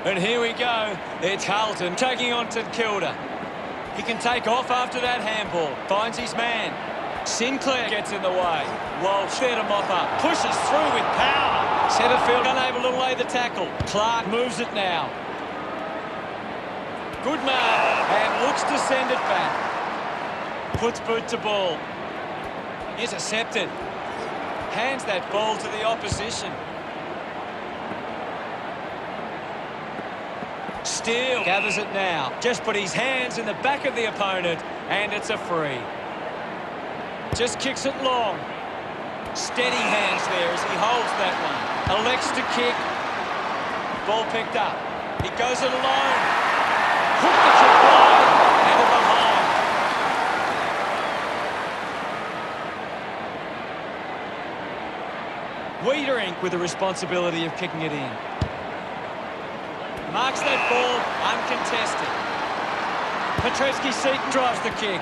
And here we go. It's Carlton taking on St Kilda. He can take off after that handball. Finds his man. Sinclair gets in the way. Walsh there to mop up. Pushes through with power. Setterfield unable to lay the tackle. Clark moves it now. Good mark. And looks to send it back. Puts boot to ball. Intercepted. Hands that ball to the opposition. Steele gathers it now. Just put his hands in the back of the opponent, and it's a free. Just kicks it long. Steady hands there as he holds that one. Elects to kick. Ball picked up. He goes it alone. Hook the kick wide, and they're behind. Wiedering with the responsibility of kicking it in. Marks that ball, uncontested. Petrevsky-Seton drives the kick.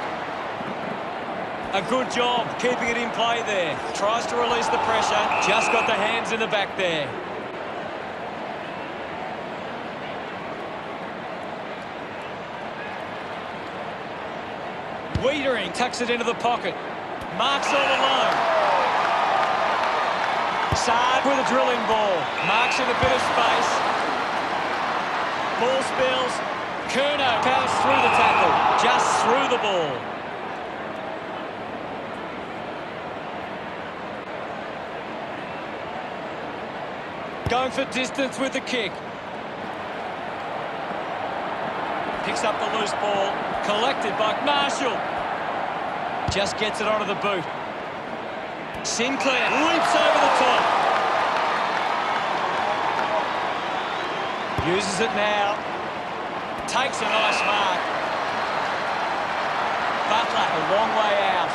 A good job keeping it in play there. Tries to release the pressure. Just got the hands in the back there. Wiedering tucks it into the pocket. Marks all alone. Saad with a drilling ball. Marks in a bit of space. Ball spills. Curnow powers through the tackle. Just through the ball. Going for distance with the kick. Picks up the loose ball. Collected by Marshall. Just gets it onto the boot. Sinclair leaps over the top. Uses it now. Takes a nice mark. Butler a long way out.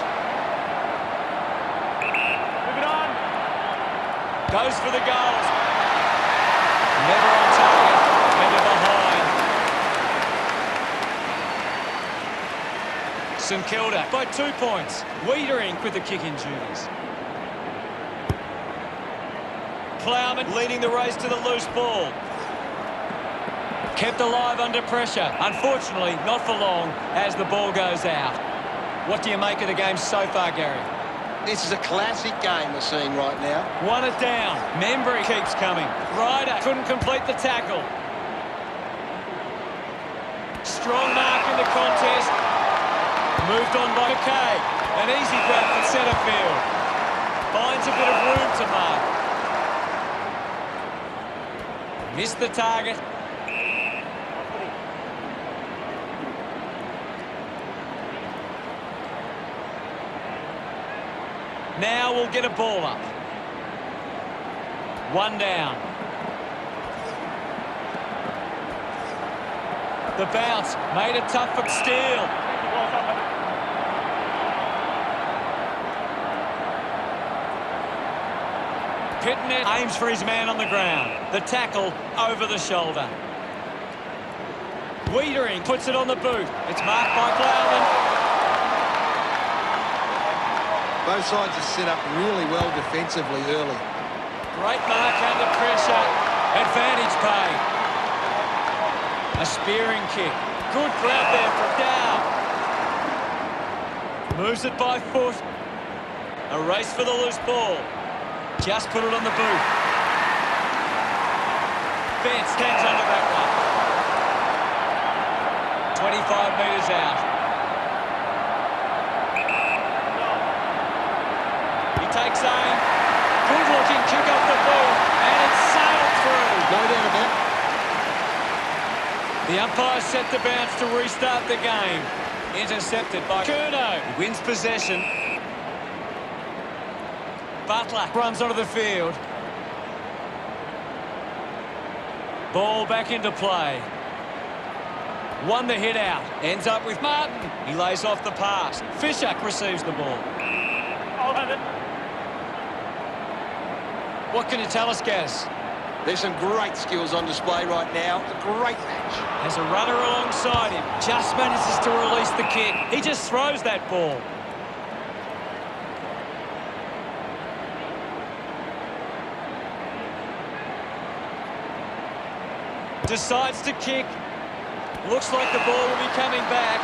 Moving on. Goes for the goals. Never on target. And they're behind. St Kilda by 2 points. Wiedering with the kicking duties. Plowman leading the race to the loose ball. Kept alive under pressure. Unfortunately, not for long as the ball goes out. What do you make of the game so far, Gary? This is a classic game we're seeing right now. Won it down. Membry keeps coming. Ryder couldn't complete the tackle. Strong mark in the contest. Moved on by McKay. An easy grab for centre field. Finds a bit of room to mark. Missed the target. Now we'll get a ball up. One down. The bounce made it tough for Steele. Pitnet aims for his man on the ground. The tackle over the shoulder. Wiedering puts it on the boot. It's marked by Plowman. Both sides are set up really well defensively early. Great mark under pressure. Advantage paid. A spearing kick. Good grab there from Dow. Moves it by foot. A race for the loose ball. Just put it on the boot. Fence hangs under that one. 25 metres out. Takes aim. Good looking kick off the boot. And it's sailed through. No doubt about it. The umpire set the bounce to restart the game. Intercepted by Curnow. He wins possession. Butler runs onto the field. Ball back into play. Won the hit out. Ends up with Martin. He lays off the pass. Fisher receives the ball. I'll have it. What can you tell us, Gaz? There's some great skills on display right now. It's a great match. Has a runner alongside him. Just manages to release the kick. He just throws that ball. Decides to kick. Looks like the ball will be coming back.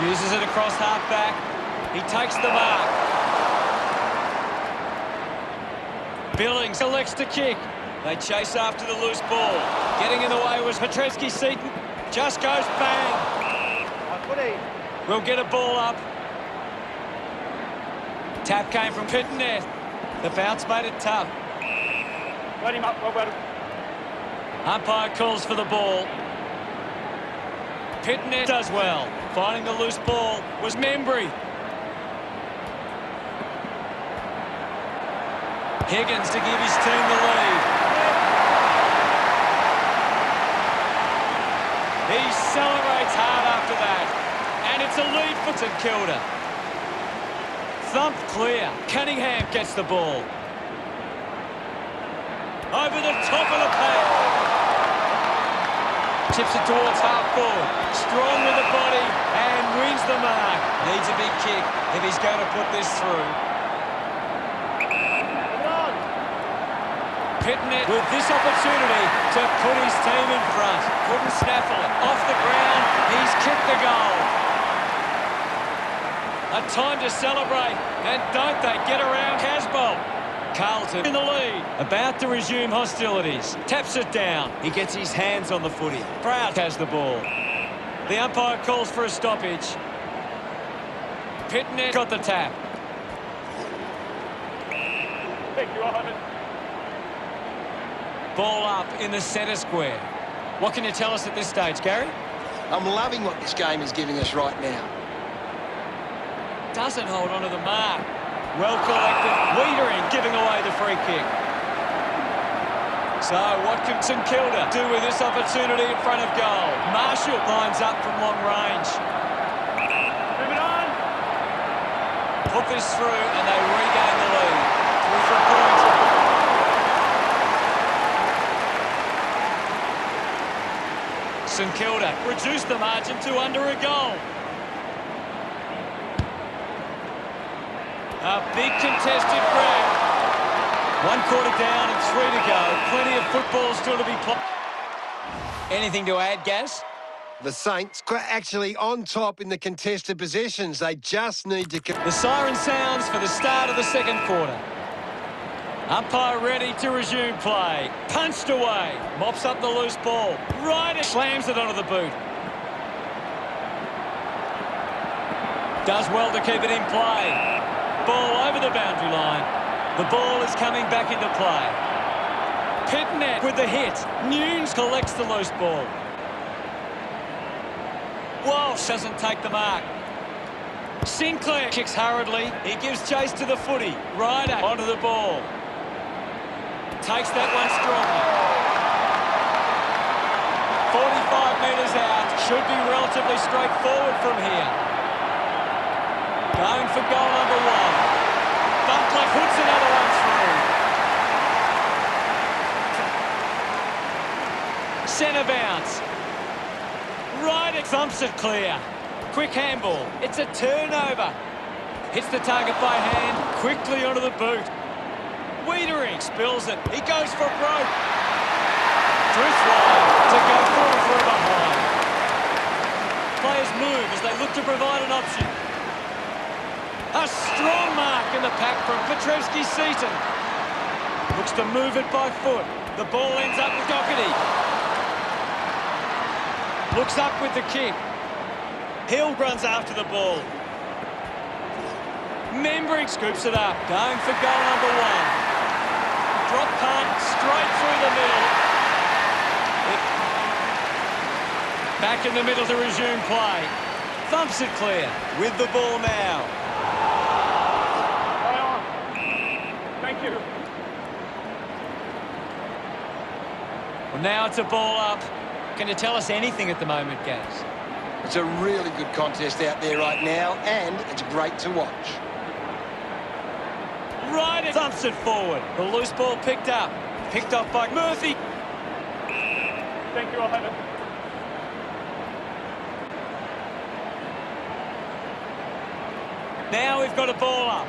Uses it across half-back. He takes the mark. Billings elects to kick. They chase after the loose ball. Getting in the way was Petreski-Seaton. Just goes bang. We'll get a ball up. Tap came from Pittonet. The bounce made it tough. Let him up, well. Umpire calls for the ball. Pittonet does well. Finding the loose ball was Membry. Higgins to give his team the lead. He celebrates hard after that. And it's a lead for St Kilda. Thump clear. Cunningham gets the ball. Over the top of the pad. Chips it towards half forward. Strong with the body and wins the mark. Needs a big kick if he's going to put this through. Pittonet with this opportunity to put his team in front. Couldn't snaffle it. Off the ground, he's kicked the goal. A time to celebrate, and don't they get around Casbolt. Carlton in the lead, about to resume hostilities. Taps it down. He gets his hands on the footy. Proud has the ball. The umpire calls for a stoppage. Pittonet got the tap. Thank you, Ivan. Ball up in the centre square. What can you tell us at this stage, Gary? I'm loving what this game is giving us right now. Doesn't hold on to the mark. Well collected. Wiedering giving away the free kick. So what can St Kilda do with this opportunity in front of goal? Marshall lines up from long range. Move it on. Put this through and they regain the lead. 3 points. St Kilda reduced the margin to under a goal. A big contested grab. 1 quarter down and 3 to go. Plenty of football still to be played. Anything to add, Gaz? The Saints are actually on top in the contested possessions. They just need to... The siren sounds for the start of the second quarter. Umpire ready to resume play. Punched away. Mops up the loose ball. Right, slams it onto the boot. Does well to keep it in play. Ball over the boundary line. The ball is coming back into play. Pittonet with the hit. Nunes collects the loose ball. Walsh doesn't take the mark. Sinclair kicks hurriedly. He gives chase to the footy. Ryder onto the ball. Takes that one strongly. 45 metres out. Should be relatively straightforward from here. Going for goal number 1. Buckley puts another one through. Centre bounce. Ryder thumps it clear. Quick handball. It's a turnover. Hits the target by hand. Quickly onto the boot. Wiedering spills it. He goes for broke. Drifts wide to go forward for a behind. Players move as they look to provide an option. A strong mark in the pack from Petreski-Seaton. Looks to move it by foot. The ball ends up with Doherty. Looks up with the kick. Hill runs after the ball. Membry scoops it up. Going for goal number 1. Drop punt straight through the middle. Back in the middle to resume play. Thumps it clear with the ball now. Thank you. Well, now it's a ball up. Can you tell us anything at the moment, Gaz? It's a really good contest out there right now, and it's great to watch. Ryder thumps it forward. The loose ball picked up. Picked off by Murphy. Thank you, Ivan. Now we've got a ball up.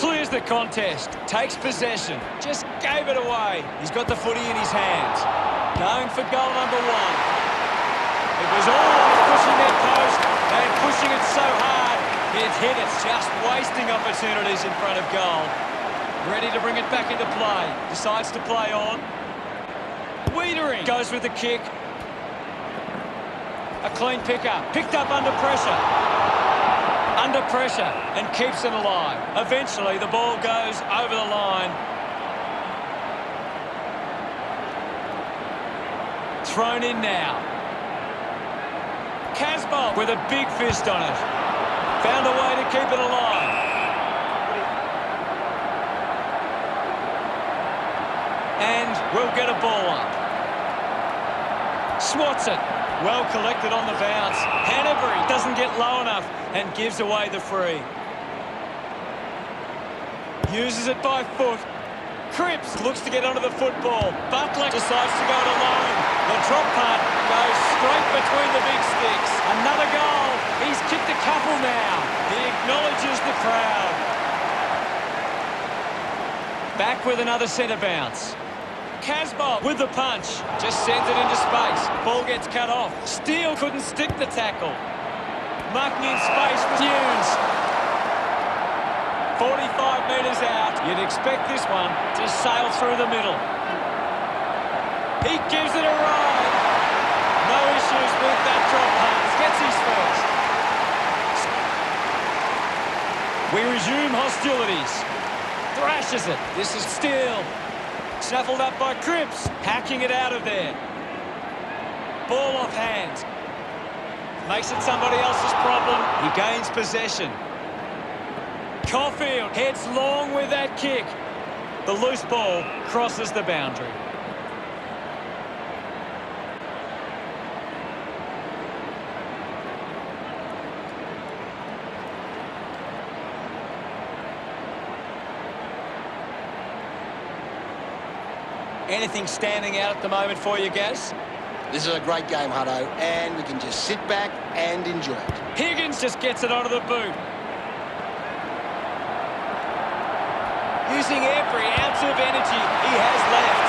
Clears the contest, takes possession, just gave it away. He's got the footy in his hands. Going for goal number one. It was always pushing that post and pushing it so hard. It hit, it's just wasting opportunities in front of goal. Ready to bring it back into play. Decides to play on. Wiedering goes with the kick. A clean pick-up. Picked up under pressure. Under pressure and keeps it alive. Eventually, the ball goes over the line. Thrown in now. Casbolt with a big fist on it. Found a way to keep it alive. And we'll get a ball up. Swats it. Well collected on the bounce. Hanbury doesn't get low enough and gives away the free. Uses it by foot. Cripps looks to get onto the football. Butler decides to go it alone. The drop punt goes straight between the big sticks. Another goal. He's kicked a couple now. He acknowledges the crowd. Back with another centre bounce. Casbolt with the punch. Just sends it into space. Ball gets cut off. Steele couldn't stick the tackle. Marking in space for Hughes. 45 metres out. You'd expect this one to sail through the middle. He gives it a ride. No issues with that drop pass. Gets his first. We resume hostilities. Thrashes it. This is Steele. Shuffled up by Cripps. Hacking it out of there. Ball off hand. Makes it somebody else's problem. He gains possession. Caulfield heads long with that kick. The loose ball crosses the boundary. Anything standing out at the moment for you, Gaz? This is a great game, Hutto, and we can just sit back and enjoy it. Higgins just gets it onto the boot. Using every ounce of energy he has left.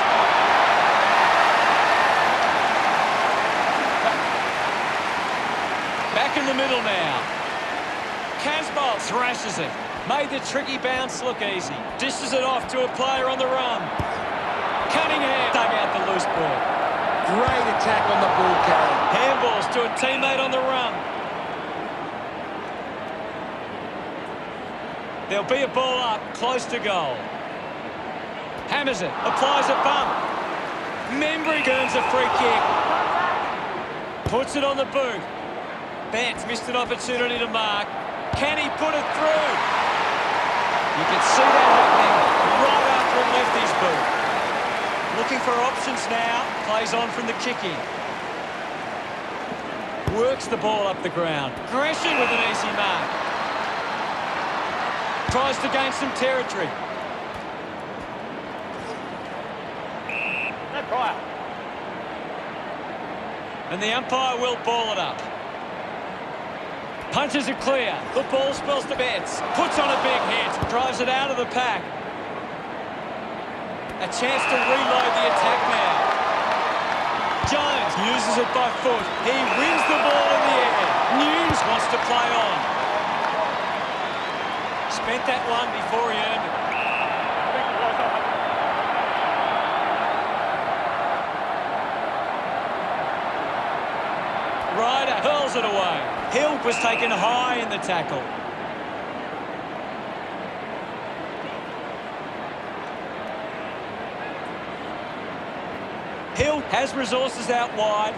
Back in the middle now. Casbolt thrashes it. Made the tricky bounce look easy. Dishes it off to a player on the run. Cunningham dug out the loose ball. Great attack on the ball carry. Handballs to a teammate on the run. There'll be a ball up, close to goal. Hammers it, applies a bump. Membry earns a free kick. Puts it on the boot. Bantz missed an opportunity to mark. Can he put it through? You can see that happening right after it left his boot. Looking for options now. Plays on from the kick-in. Works the ball up the ground. Gresham with an easy mark. Tries to gain some territory. No try. And the umpire will ball it up. Punches it clear. The ball spills to Betts. Puts on a big hit. Drives it out of the pack. A chance to reload the attack now. Jones uses it by foot. He wins the ball in the air. News wants to play on. Spent that one before he earned it. Ryder hurls it away. Hill was taken high in the tackle. Hill has resources out wide.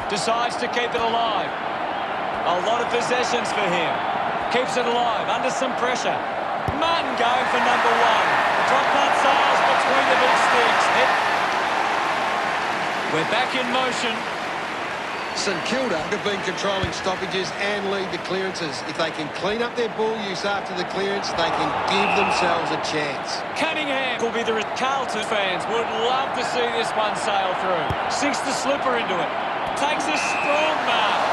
Decides to keep it alive. A lot of possessions for him. Keeps it alive under some pressure. Martin going for number one. Drop punt sails between the big sticks. We're back in motion. St Kilda have been controlling stoppages and lead the clearances. If they can clean up their ball use after the clearance, they can give themselves a chance. Cunningham will be the... Carlton fans would love to see this one sail through. Sinks the slipper into it. Takes a strong mark.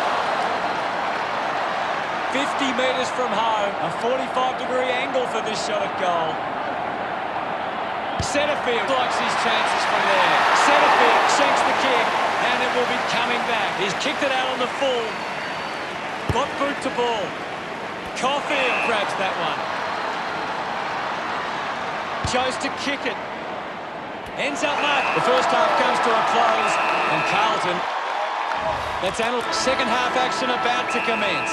50 metres from home. A 45-degree angle for this shot at goal. Setterfield likes his chances from there. Setterfield shanks the kick, and it will be coming back. He's kicked it out on the full. Got boot to ball. Caulfield grabs that one. Chose to kick it. Ends up marked. The first half comes to a close, and Carlton. That's analyzed. Second half action about to commence.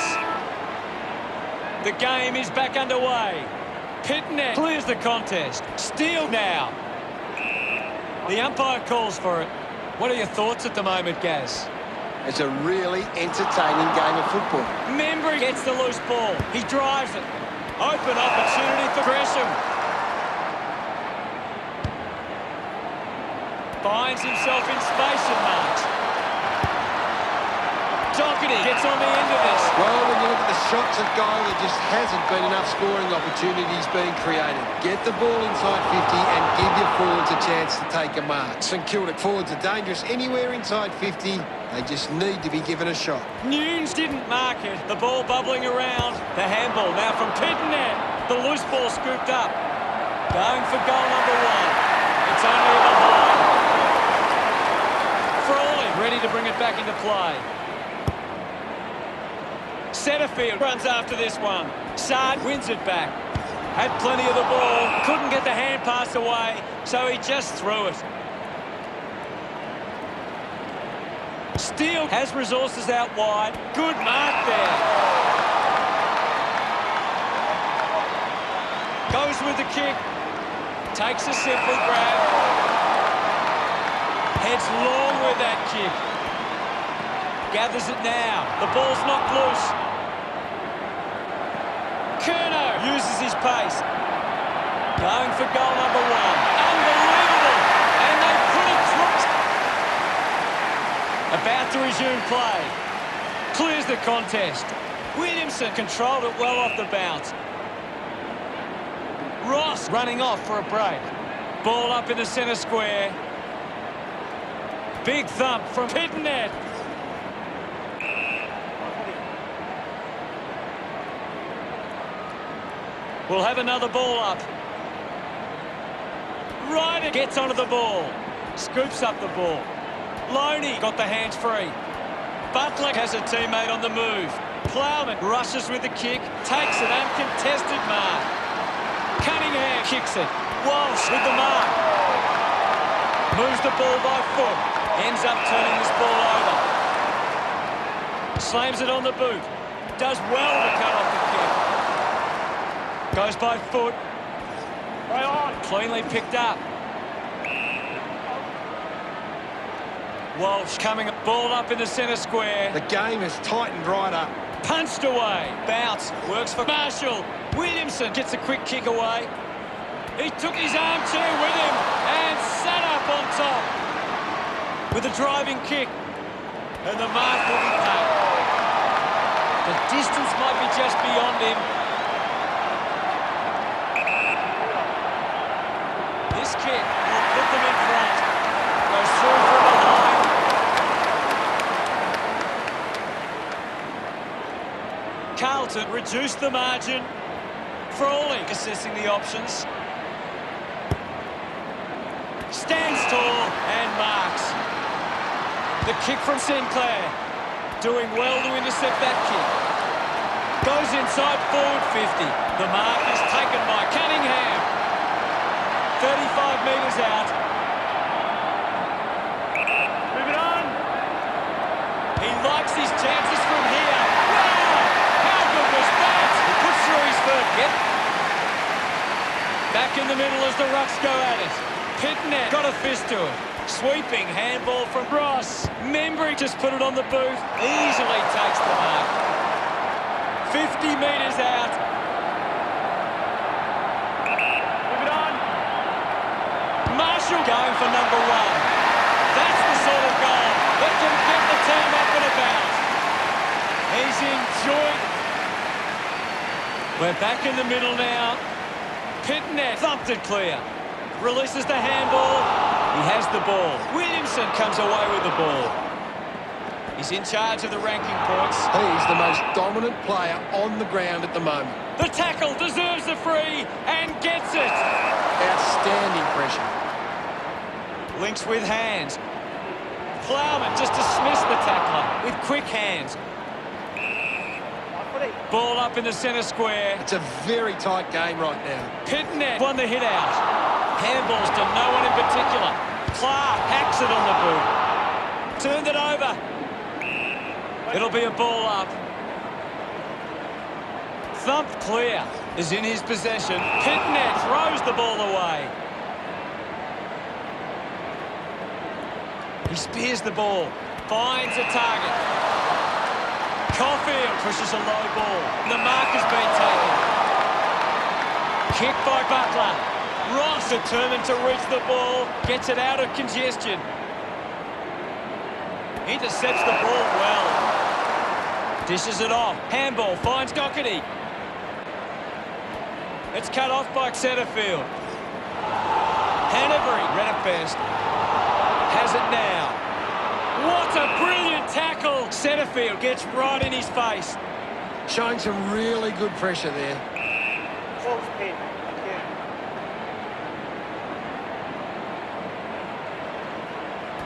The game is back underway. Pitnet clears the contest. Steele now. The umpire calls for it. What are your thoughts at the moment, Gaz? It's a really entertaining game of football. Membry gets the loose ball. He drives it. Open opportunity for Gresham. Finds himself in space and marks. Doherty gets on the end of this. Well, when you look at the shots at goal, there just hasn't been enough scoring opportunities being created. Get the ball inside 50 and give your forwards a chance to take a mark. St Kilda forwards are dangerous anywhere inside 50. They just need to be given a shot. Nunes didn't mark it. The ball bubbling around. The handball now from Pitnet. The loose ball scooped up. Going for goal number one. It's only a behind. Frawley ready to bring it back into play. Setterfield runs after this one. Sard wins it back. Had plenty of the ball. Couldn't get the hand pass away, so he just threw it. Steele has resources out wide. Good mark there. Goes with the kick. Takes a simple grab. Heads long with that kick. Gathers it now. The ball's knocked loose. Curnow uses his pace. Going for goal number one. Unbelievable! And they put it through. About to resume play. Clears the contest. Williamson controlled it well off the bounce. Ross running off for a break. Ball up in the centre square. Big thump from Pitnet. We'll have another ball up. Ryder gets onto the ball. Scoops up the ball. Loney got the hands free. Butler has a teammate on the move. Plowman rushes with the kick. Takes an uncontested mark. Cunningham kicks it. Walsh with the mark. Moves the ball by foot. Ends up turning this ball over. Slams it on the boot. Does well to cut off the kick. Goes by foot. Right on. Cleanly picked up. Walsh coming, ball up in the centre square. The game has tightened right up. Punched away. Bounce. Works for Marshall. Williamson gets a quick kick away. He took his armchair with him and sat up on top. With a driving kick. And the mark will be paid. The distance might be just beyond him. This kick will put them in front. Goes through from behind. Carlton reduced the margin. Frawley assessing the options. Stands tall and marks. The kick from Sinclair. Doing well to intercept that kick. Goes inside forward 50. The mark is taken by Cunningham. 35 metres out. Move it on. He likes his chances from here. Wow! How good was that? He puts through his third hit. Back in the middle as the Rucks go at it. Pitnet got a fist to it. Sweeping handball from Ross. Membry just put it on the boot. Easily takes the mark. 50 metres out. Move it on. Marshall going for number one. That's the sort of goal that can get the team up and about. He's enjoyed. We're back in the middle now. Pitnet thumped it clear. Releases the handball. He has the ball. Williamson comes away with the ball. He's in charge of the ranking points. He's the most dominant player on the ground at the moment. The tackle deserves the free and gets it. Outstanding pressure. Links with hands. Plowman just dismissed the tackler with quick hands. Ball up in the centre square. It's a very tight game right now. Pitnet won the hit out. Handballs to no one in particular. Clark hacks it on the boot. Turned it over. It'll be a ball up. Thumped clear. Is in his possession. Pitnet throws the ball away. He spears the ball. Finds a target. Caulfield pushes a low ball. The mark has been taken. Kick by Butler. Ross determined to reach the ball. Gets it out of congestion. Intercepts the ball well. Dishes it off. Handball finds Doherty. It's cut off by Setterfield. Hanbury read it best. Has it now. What a brilliant tackle! Setterfield gets right in his face. Showing some really good pressure there.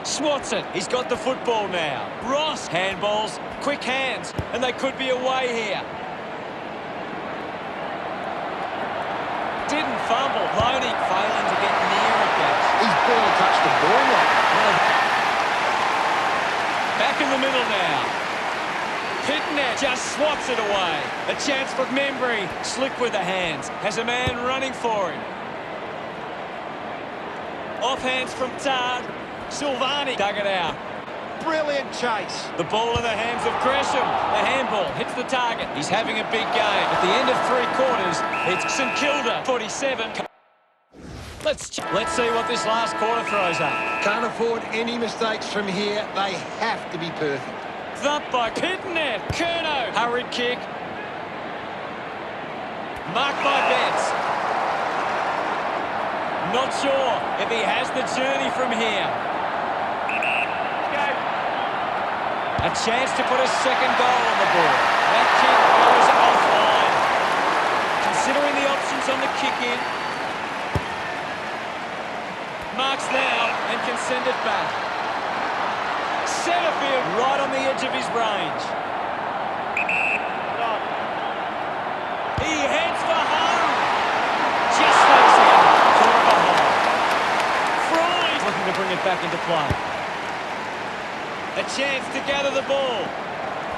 Swats it. He's got the football now. Ross handballs. Quick hands. And they could be away here. Didn't fumble. Loney failing to get near it, guys. He's barely touched the ball right. Back in the middle now. Pitnet just swats it away. A chance for Membry. Slick with the hands. Has a man running for him. Off hands from Tard. Silvani dug it out. Brilliant chase. The ball in the hands of Gresham. The handball hits the target. He's having a big game. At the end of 3 quarters, it's St Kilda 47. Let's see what this last quarter throws up. Can't afford any mistakes from here. They have to be perfect. Thumped by Pitnet. Curnow. Hurried kick. Marked by Betts. Not sure if he has the journey from here. A chance to put a second goal on the board. That kick goes offline. Considering the options on the kick-in. Marks now and can send it back. Setterfield right on the edge of his range. He heads for home. Just sneaks in. Caught behind. Fry's looking to bring it back into play. A chance to gather the ball.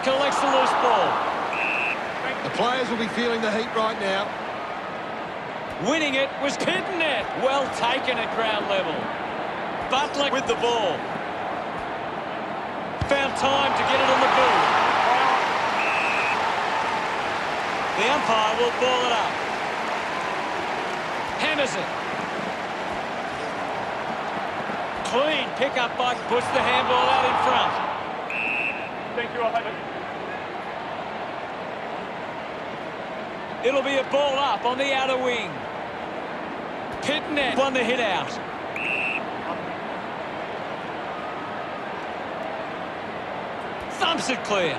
Collects the loose ball. The players will be feeling the heat right now. Winning it was Pitnet. Well taken at ground level. Butler with the ball. Found time to get it on the boot. The umpire will ball it up. Hammers it. Clean pick-up by puts the handball out in front. Thank you, Ivan. It'll be a ball up on the outer wing. Pitnet won the hit out. Thumps it clear.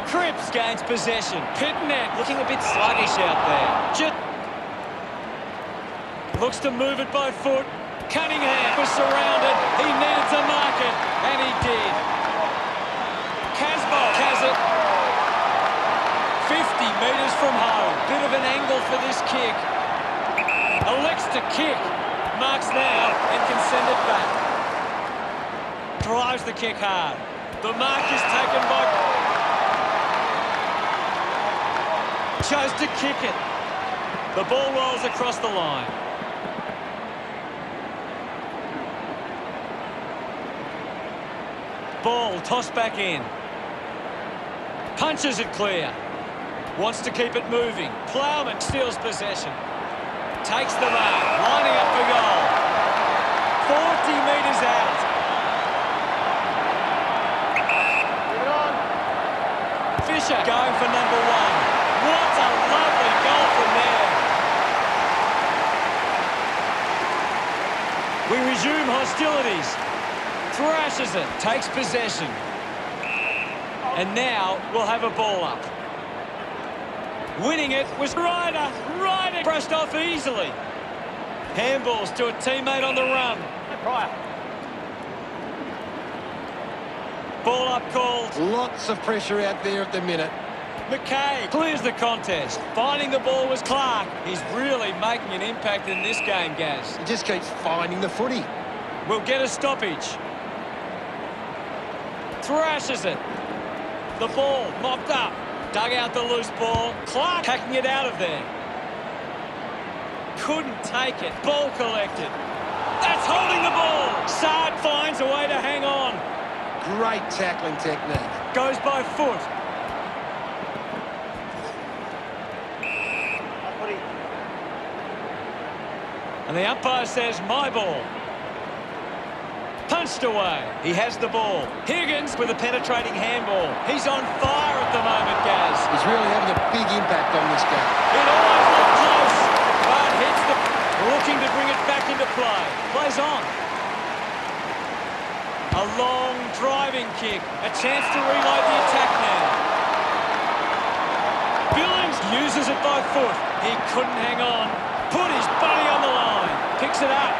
Cripps gains possession. Pitnet looking a bit sluggish out there. Looks to move it by foot. Cunningham was surrounded. He needed to mark it, and he did. Casbolt has it. 50 metres from home. Bit of an angle for this kick. Elects to kick. Marks now and can send it back. Drives the kick hard. The mark is taken by... Chose to kick it. The ball rolls across the line. Ball tossed back in. Punches it clear. Wants to keep it moving. Plowman steals possession. Takes the mark. Lining up for goal. 40 metres out. Fisher going for number 1. What a lovely goal from there. We resume hostilities. Thrashes it. Takes possession. And now we'll have a ball up. Winning it was Ryder. Ryder brushed off easily. Handballs to a teammate on the run. Ball up called. Lots of pressure out there at the minute. McKay clears the contest. Finding the ball was Clark. He's really making an impact in this game, Gaz. He just keeps finding the footy. We'll get a stoppage. Thrashes it. The ball mopped up. Dug out the loose ball. Clark hacking it out of there. Couldn't take it. Ball collected. That's holding the ball. Sard finds a way to hang on. Great tackling technique. Goes by foot. And the umpire says, my ball. Punched away. He has the ball. Higgins with a penetrating handball. He's on fire at the moment, Gaz. He's really having a big impact on this game. It always looked close, but hits the... Looking to bring it back into play. Plays on. A long driving kick. A chance to reload the attack now. Billings uses it by foot. He couldn't hang on. Put his body on the line. Picks it up.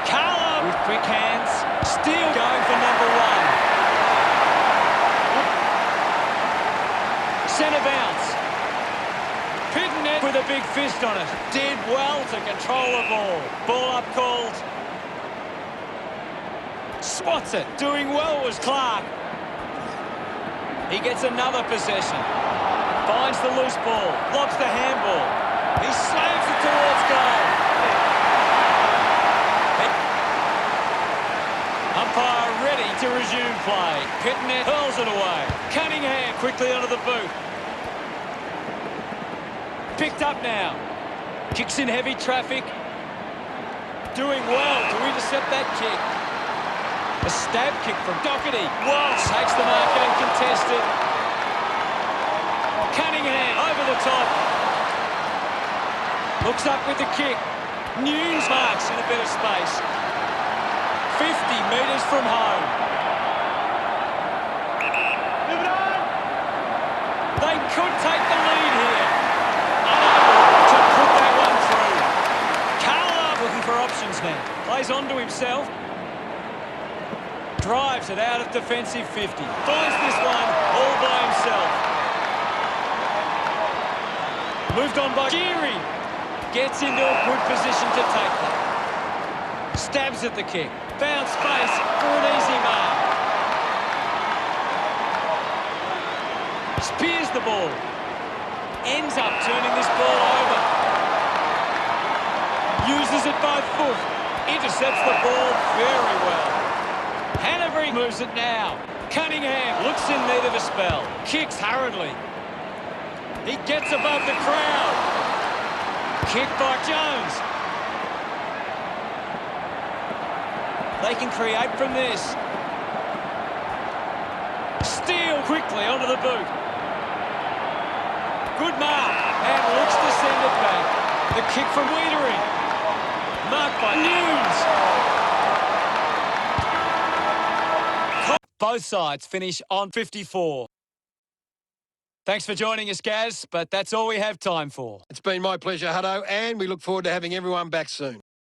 Carlo with quick hands. Steele going for number one. Centre bounce. Pitton with a big fist on it. Did well to control the ball. Ball up called. Swats it. Doing well was Clark. He gets another possession. Finds the loose ball. Lobs the handball. He slams it towards goal. Umpire ready to resume play. Pitton hurls it away. Cunningham quickly onto the boot. Picked up now. Kicks in heavy traffic. Doing well to intercept that kick. A stab kick from Doherty. Whoa! Takes the mark uncontested. Cunningham over the top. Looks up with the kick. Nunes marks in a bit of space. 50 metres from home. They could take the lead here. Unable to put that one through. Carlo looking for options now. Plays on to himself. Drives it out of defensive 50. Finds this one all by himself. Moved on by Geary. Gets into a good position to take that. Stabs at the kick. Found space for an easy mark. Spears the ball. Ends up turning this ball over. Uses it by foot. Intercepts the ball very well. Hanbury moves it now. Cunningham looks in need of a spell. Kicks hurriedly. He gets above the crowd. Kick by Jones. They can create from this. Steele quickly onto the boot. Good mark. And looks to send it back. The kick from Wiedering. Marked by Nunes. Both sides finish on 54. Thanks for joining us, Gaz, but that's all we have time for. It's been my pleasure, Hutto, and we look forward to having everyone back soon.